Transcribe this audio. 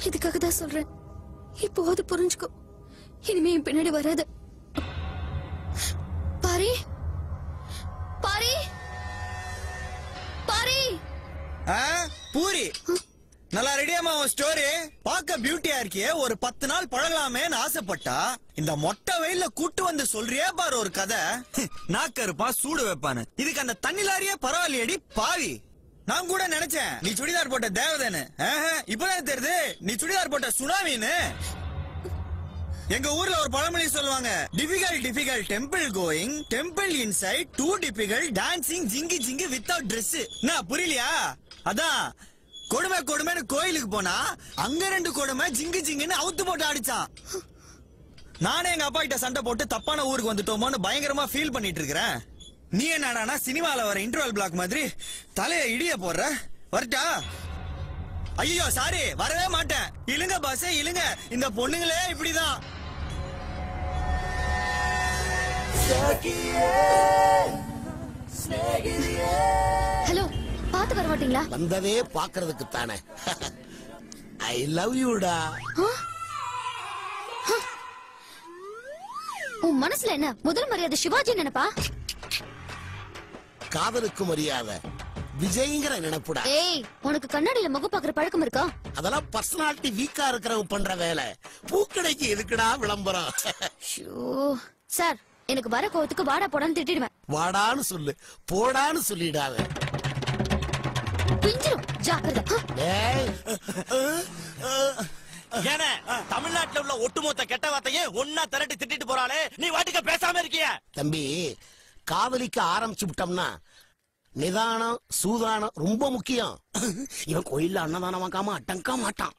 இதுக்காக தான் சொல்றேன், இப்போ அது புரிஞ்சுக்கோ. இனிமே என் பின்னாடி வராது. பாரி பாரி பாரி. பூரி நல்லா ரெடியாமா உன் ஸ்டோரி? பாக்க பியூட்டியா இருக்கியே, ஒரு 10 நாள் பழகலாமேன்னு ஆசைப்பட்டா இந்த மொட்டை வெயில்ல கூட்டு வந்து சொல்றியே பாரு ஒரு கதை. நாக்க இருப்பான் சூடு வைப்பான்னு. இதுக்கு அந்த தண்ணி லாரியே பரவாயில்லையடி பாவி. நான் கூட நினைச்சேன் நீ சுடிதார் போட்ட தேவதேன்னு. இப்பதான் தெரியுது நீ சுடிதார் போட்ட சுனாமின்னு. எங்க ஊர்ல ஒரு பழமொழி சொல்லுவாங்க, difficult temple going, temple inside, too difficult dancing ஜிங்கி ஜிங்கி வித்தவுட் ட்ரெஸ். நான் புரியலையா? அதான் கொடுமைன்னு கோயிலுக்கு போனா அங்க 2 கொடுமை ஜிங்கு ஜிங்குன்னு அவுத்து போட்டு அடிச்சான். நானே எங்க அப்பா கிட்ட சண்டை போட்டு தப்பான ஊருக்கு வந்துட்டோமோன்னு பயங்கரமா ஃபீல் பண்ணிட்டு இருக்கிறேன். நீ என்னடானா சினிமால வர இன்டர்வல் பிளாக் மாதிரி தலைய இடிய போடுற. வரட்டா? ஐயோ சாரி, வரவே மாட்டேன். இழுங்க பாஸ் இழுங்க, இந்த பொண்ணுங்களே இப்படிதான். ஹலோ, பாத்து வர மாட்டீங்களா? வந்ததே பாக்குறதுக்கு தானே. ஐ லவ் யூடா. உன் மனசுல என்ன முதல் மரியாதை சிவாஜி நினைப்பா? காதலுக்கு மரியாதை விஜய்ங்கிற நினைப்புடா. ஏய், உனக்கு கண்ணாடியில முகம் பாக்குற பழக்கம் இருக்கா? அதெல்லாம் பர்சனாலிட்டி வீக்கா இருக்கிறவங்க பண்ற வேலை. பூக்கடைக்கு எதுக்குடா விளம்பரம்? சார், எனக்கு வர கோவத்துக்கு வாடா போடான்னு திட்டிடுவேன். வாடான்னு சொல்லு, போடான்னு சொல்லிடாத. பிஞ்சிரும், ஜாக்கிரதை. ஏன தமிழ்நாட்டுல உள்ள ஒட்டுமொத்த கெட்ட வார்த்தையே ஒன்னா திரட்டி திட்டிட்டு போறாளே, நீ வாட்டுக்க பேசாம இருக்கிய? தம்பி, காதலிக்க ஆரம்பிச்சு விட்டோம்னா நிதானம் சூதானம் ரொம்ப முக்கியம். இவன் கோயில்ல அன்னதானம் வாங்காம அட்டங்க மாட்டான்.